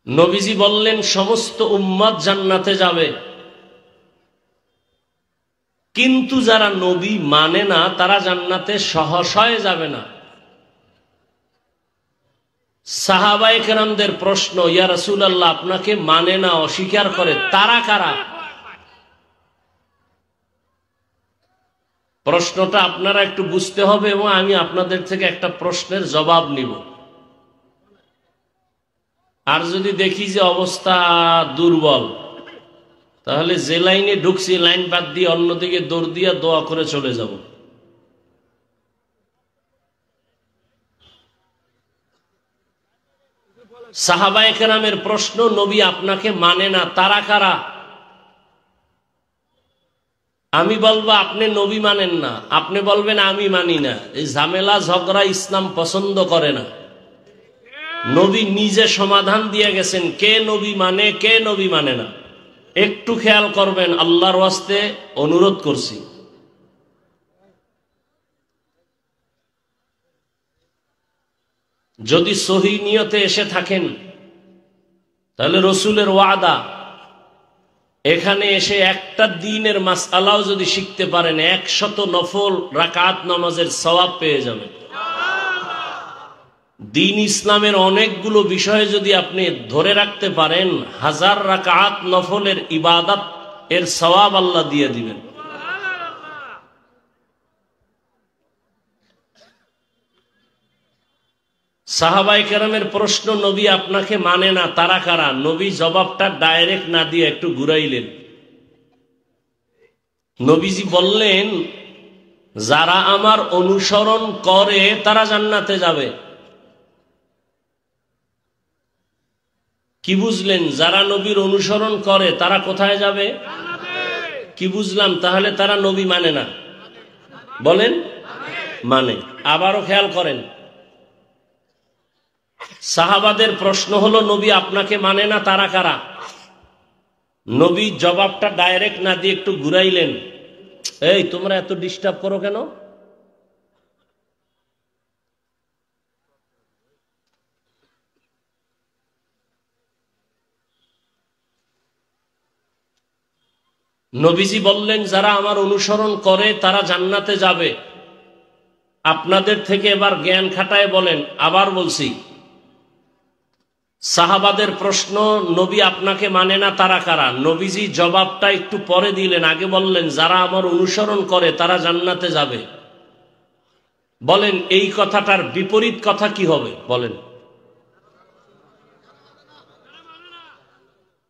নবীজি বললেন সমস্ত উম্মত জান্নাতে যাবে, কিন্তু যারা নবী মানে না তারা জান্নাতে সহসায় যাবে না। সাহাবায়ে কেরামদের প্রশ্ন, ইয়া রাসূলুল্লাহ আপনাকে মানে না, অস্বীকার করে, তারা কারা? প্রশ্নটা আপনারা একটু বুঝতে হবে এবং আমি আপনাদের থেকে একটা প্রশ্নের জবাব নিব। আর যদি দেখি যে অবস্থা দুর্বল, তাহলে যে লাইনে ঢুকছি লাইন বাদ দিয়ে অন্যদিকে দৌড় দিয়ে দোয়া করে চলে যাব। সাহাবায়ে কেরামের প্রশ্ন, নবী আপনাকে মানে না, তারা কারা? আমি বলবো আপনি নবী মানেন না, আপনি বলবেন আমি মানি না। এই ঝামেলা ঝগড়া ইসলাম পছন্দ করে না। নবী নিজে সমাধান দিয়ে গেছেন কে নবী মানে, কে নবী মানে না। একটু খেয়াল করবেন, আল্লাহর ওয়াস্তে অনুরোধ করছি। যদি সহি নিয়তে এসে থাকেন তাহলে রসুলের ওয়াদা, এখানে এসে একটা দ্বীনের মাসআলাও যদি শিখতে পারেন 100 নফল রাকাত নামাজের সওয়াব পেয়ে যাবেন। দ্বীন ইসলামের অনেকগুলো বিষয় যদি আপনি ধরে রাখতে পারেন, 1000 রাকাত নফলের ইবাদত এর সওয়াব আল্লাহ দিয়ে দিবেন। সাহাবায়ে কেরামের প্রশ্ন, নবী আপনাকে মানে না, তারা কারা? নবী জবাবটা ডাইরেক্ট না দিয়ে একটু ঘুরাইলেন। নবীজি বললেন যারা আমার অনুসরণ করে তারা জান্নাতে যাবে। কি বুঝলেন? যারা নবীর অনুসরণ করে তারা কোথায় যাবে? কি বুঝলাম? তাহলে তারা নবী মানে না, বলেন মানে। আবারও খেয়াল করেন, সাহাবাদের প্রশ্ন হলো নবী আপনাকে মানে না, তারা কারা? নবী জবাবটা ডাইরেক্ট না দিয়ে একটু ঘুরাইলেন। এই তোমরা এত ডিস্টার্ব করো কেন? নবীজি বললেন যারা আমার অনুসরণ করে তারা জান্নাতে যাবে। আপনাদের থেকে এবার জ্ঞান খাটায় বলেন, আবার বলছি, সাহাবাদের প্রশ্ন, নবী আপনাকে মানে না, তারা কারা? নবীজি জবাবটা একটু পরে দিলেন, আগে বললেন যারা আমার অনুসরণ করে তারা জান্নাতে যাবে। বলেন এই কথাটার বিপরীত কথা কি হবে? বলেন।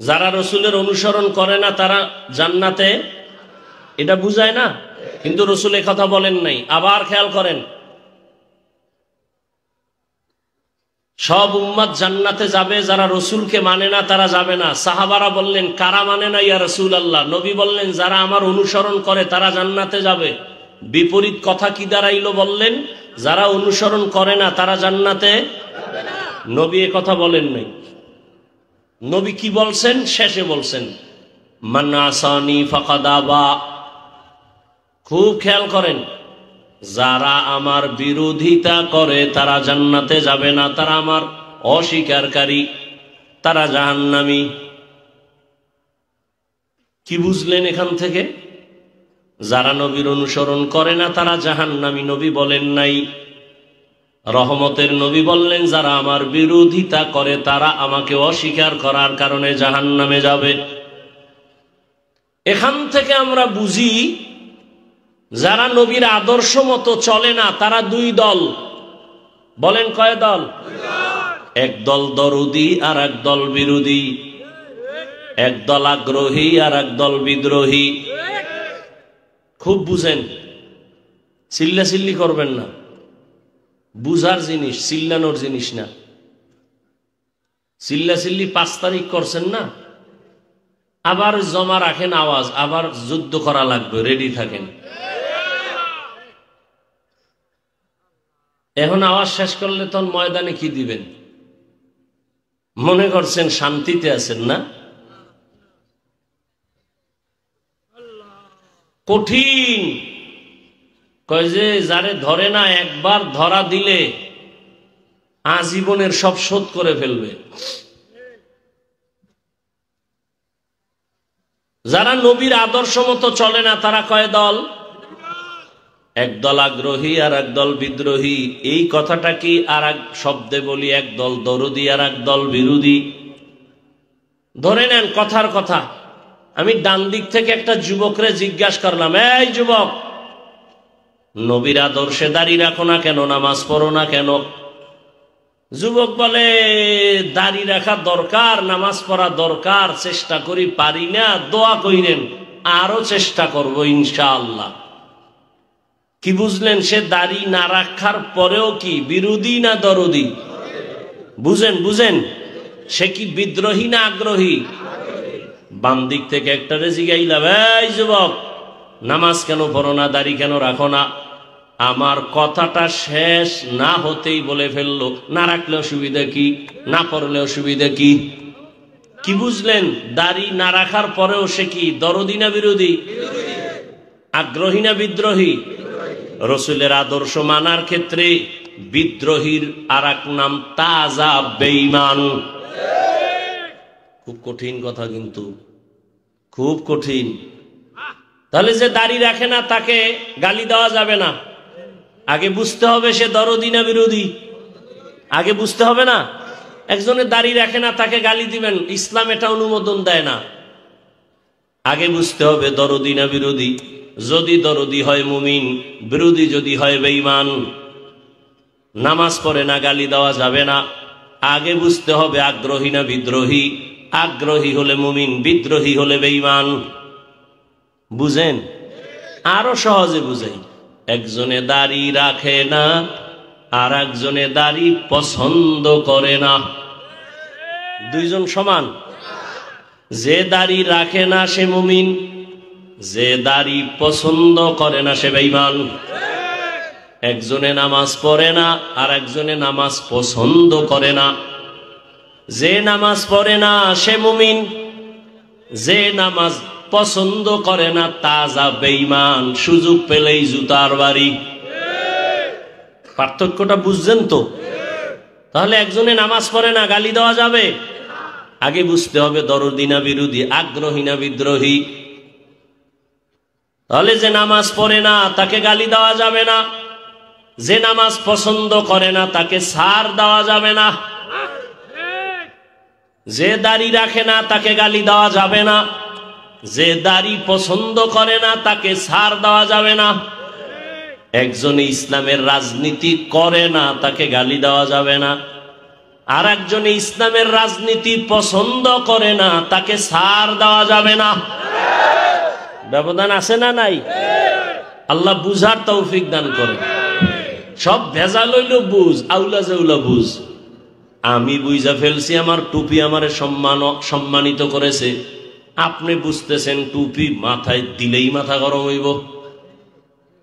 যারা রসুলের অনুসরণ করে না তারা জান্নাতে, এটা বুঝায় না? কিন্তু রসুল এ কথা বলেন নাই। আবার খেয়াল করেন, সব উম্মত জান্নাতে যাবে, যারা রসুলকে মানে না তারা যাবে না। সাহাবারা বললেন কারা মানে না ইয়া রাসূলুল্লাহ? নবী বললেন যারা আমার অনুসরণ করে তারা জান্নাতে যাবে। বিপরীত কথা কি দাঁড়াইলো? বললেন যারা অনুসরণ করে না তারা জান্নাতে যাবে না। নবী এ কথা বলেন নাই। নবী কি বলছেন? শেষে বলছেন মান আসানি ফাকাদ আবা। খুব খেয়াল করেন, যারা আমার বিরোধিতা করে তারা জান্নাতে যাবে না, তারা আমার অস্বীকারী, তারা জাহান্নামী। কি বুঝলেন এখান থেকে? যারা নবীর অনুসরণ করে না তারা জাহান্নামী নবী বলেন নাই। রহমতের নবী বললেন যারা আমার বিরোধিতা করে তারা আমাকে অস্বীকার করার কারণে জাহান্নামে যাবে। এখান থেকে আমরা বুঝি যারা নবীর আদর্শ মতো চলে না তারা দুই দল। বলেন কয় দল? এক দল দরুদি আর এক দল বিরোধী, এক দল আগ্রহী আর এক দল বিদ্রোহী। খুব বুঝেন, চিল্লাচিল্লি করবেন না। বুঝার জিনিস, চিল্লানোর জিনিস না। চিল্লাচিল্লি 5 তারিখ করছেন না, আবার জমা রাখেন আওয়াজ, আবার যুদ্ধ করা লাগবে, রেডি থাকেন। এখন আওয়াজ শেষ করলে তখন ময়দানে কি দিবেন? মনে করছেন শান্তিতে আছেন না? কঠিন। কয় যে যারে ধরে না একবার ধরা দিলে আজীবনের সব শোধ করে ফেলবে। যারা নবীর আদর্শ মতো চলে না তারা কয় দল? একদল আগ্রহী আর একদল বিদ্রোহী। এই কথাটা কি আর এক শব্দে বলি, একদল দরদি আর একদল বিরোধী। ধরে নেন কথার কথা, আমি ডান দিক থেকে একটা যুবকরে জিজ্ঞাসা করলাম, এই যুবক, নবীর আদর্শে দাড়ি রাখো না কেন, নামাজ পড়ো না কেন? যুবক বলে, দাড়ি রাখা দরকার, নামাজ পড়া দরকার, চেষ্টা করি, পারি না, দোয়া কইরেন, আরো চেষ্টা করব ইনশাআল্লাহ। কি বুঝলেন? সে দাড়ি না রাখার পরেও কি বিরোধী না দরদি? বুঝেন বুঝেন, সে কি বিদ্রোহী না আগ্রহী? বাম দিক থেকে একটা জিগাইলাম, এই যুবক, নামাজ কেন পড়ো না, দাড়ি কেন রাখো না? আমার কথাটা শেষ না হতেই বলে ফেললো, না রাখলে অসুবিধা কি, না পড়লে অসুবিধা কি? কি বুঝলেন? দাড়ি না রাখার পরেও সে কি দরদি না বিরোধী? আগ্রহী না বিদ্রোহী? রসুলের আদর্শ মানার ক্ষেত্রে বিদ্রোহীর আর এক নাম তাজা বেঈমান। খুব কঠিন কথা, কিন্তু খুব কঠিন। তাহলে যে দাড়ি রাখে না তাকে গালি দেওয়া যাবে না। আগে বুঝতে হবে সে দরদি না বিরোধী, আগে বুঝতে হবে না। একজনের দাড়ি রাখে না তাকে গালি দিবেন, ইসলাম এটা অনুমোদন দেয় না। আগে বুঝতে হবে দরদি না বিরোধী। যদি দরদি হয় মুমিন, বিরোধী যদি হয় বেঈমান। নামাজ পড়ে না গালি দেওয়া যাবে না। আগে বুঝতে হবে আগ্রহী না বিদ্রোহী। আগ্রহী হলে মুমিন, বিদ্রোহী হলে বেঈমান। বুঝেন? আরো সহজে বুঝাই, একজনে দাড়ি রাখে না আর একজনে দাড়ি পছন্দ করে না, দুইজন সমান? যে দাড়ি রাখে না সে মুমিন, যে দাড়ি পছন্দ করে না সে বেঈমান। একজনে নামাজ পড়ে না আর একজনে নামাজ পছন্দ করে না। যে নামাজ পড়ে না সে মুমিন, যে নামাজ পছন্দ করে না তাজা বেঈমান। সুযোগ পেলেই জুতার বাড়ি। পার্থক্যটা বুঝছেন তো? তাহলে একজনে নামাজ পড়ে না, গালি দেওয়া যাবে? আগে বুঝতে হবে দরদি না বিরোধী, আগ্রহী না বিদ্রোহী। তাহলে যে নামাজ পড়ে না তাকে গালি দেওয়া যাবে না, যে নামাজ পছন্দ করে না তাকে ছাড় দেওয়া যাবে না। যে দাড়ি রাখে না তাকে গালি দেওয়া যাবে না, যে দাড়ি পছন্দ করে না তাকে ছাড় দেওয়া যাবে না। একজনে ইসলামের রাজনীতি করে না তাকে গালি দেওয়া যাবে না, আর একজনে ইসলামের রাজনীতি পছন্দ করে না তাকে ছাড় দেওয়া যাবে না। ব্যবধান আছে না নাই? আল্লাহ বুঝার তৌফিক দান করে। সব ভেজাল হইল বুঝ, আউলা জাউলা বুঝ। আমি বুঝা ফেলছি, আমার টুপি আমারে সম্মানিত করেছে। আপনি বুঝতেছেন টুপি মাথায় দিলেই মাথা গরম হইব,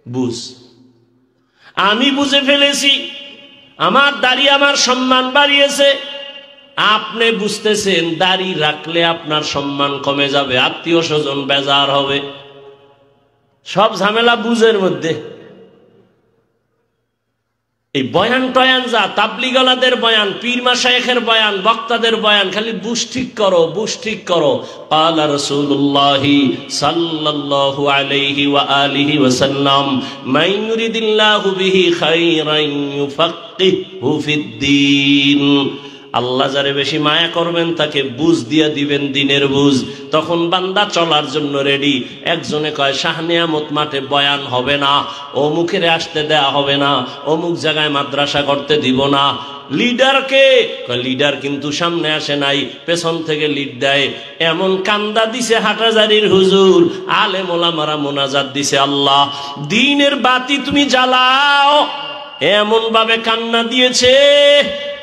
বুঝ। আমি বুঝে ফেলেছি আমার দাড়ি আমার সম্মান বাড়িয়েছে। আপনি বুঝতেছেন দাড়ি রাখলে আপনার সম্মান কমে যাবে, আত্মীয় স্বজন বেজার হবে। সব ঝামেলা বুঝের মধ্যে। এই বয়ান টয়ান যা তাবলিগলাদের বয়ান, পীর মাশায়েখের বয়ান, বক্তাদের বয়ান, খালি বুঝ ঠিক করো, বুঝ ঠিক করো। ক্বালা রাসূলুল্লাহ সাল্লাল্লাহু আলাইহি ওয়া আলিহি ওয়াসাল্লাম, মান ইউরিদিল্লাহু বিহি খায়রান ইউফাক্কিহু ফিদ্দীন। আল্লাহ যারে বেশি মায়া করবেন তাকে বুঝ দিয়া দিবেন, দিনের বুঝ। তখন বান্দা চলার জন্য রেডি। একজনে কয় শাহ নিয়ামত মাঠে বয়ান হবে না, অমুকের আসতে দেয়া হবে না, অমুক জায়গায় মাদ্রাসা করতে দিব না। লিডারকে লিডার কিন্তু সামনে আসে নাই, পেছন থেকে লিড দেয়। এমন কান্দা দিছে হাটাজারির হুজুর, আলেম ওলামারা মোনাজাত দিছে, আল্লাহ দ্বীনের বাতি তুমি জ্বালাও। এমন ভাবে কান্না দিয়েছে,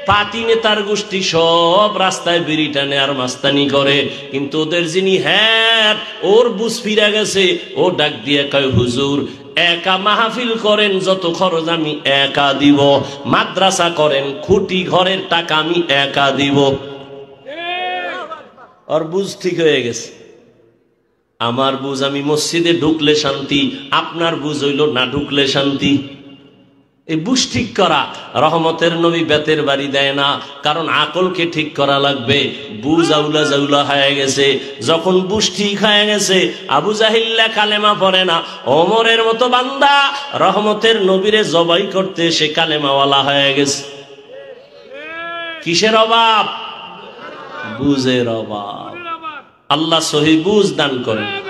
পাতি নেতার গোষ্ঠী সব রাস্তায় বিড়ি টানে আর মাস্তানি করে। কিন্তু ওদের যিনি হ্যাঁ, ওর বুঝ ফিরে গেছে। ও ডাক দিয়ে কয়, হুজুর একা মাহফিল করেন, যত খরচ আমি একা দিব। মাদ্রাসা করেন, খুঁটি ঘরের টাকা আমি একা দিব। ওর বুঝ ঠিক হয়ে গেছে। আমার বুঝ আমি মসজিদে ঢুকলে শান্তি, আপনার বুঝ হইল না ঢুকলে শান্তি। এই বুঝ ঠিক করা, রহমতের নবী বেতের বাড়ি দেয় না, কারণ আকলকে ঠিক করা লাগবে। বুঝ আউলা জাউলা হয়ে গেছে, যখন বুঝ ঠিক হয়ে গেছে, আবু জাহিল্লা কালেমা পড়ে না, ওমরের মতো বান্দা রহমতের নবীরে জবাই করতে সে কালেমাওয়ালা হয়ে গেছে। কিসের অভাব? বুঝের অভাব। আল্লাহ সহি বুঝ দান করেন।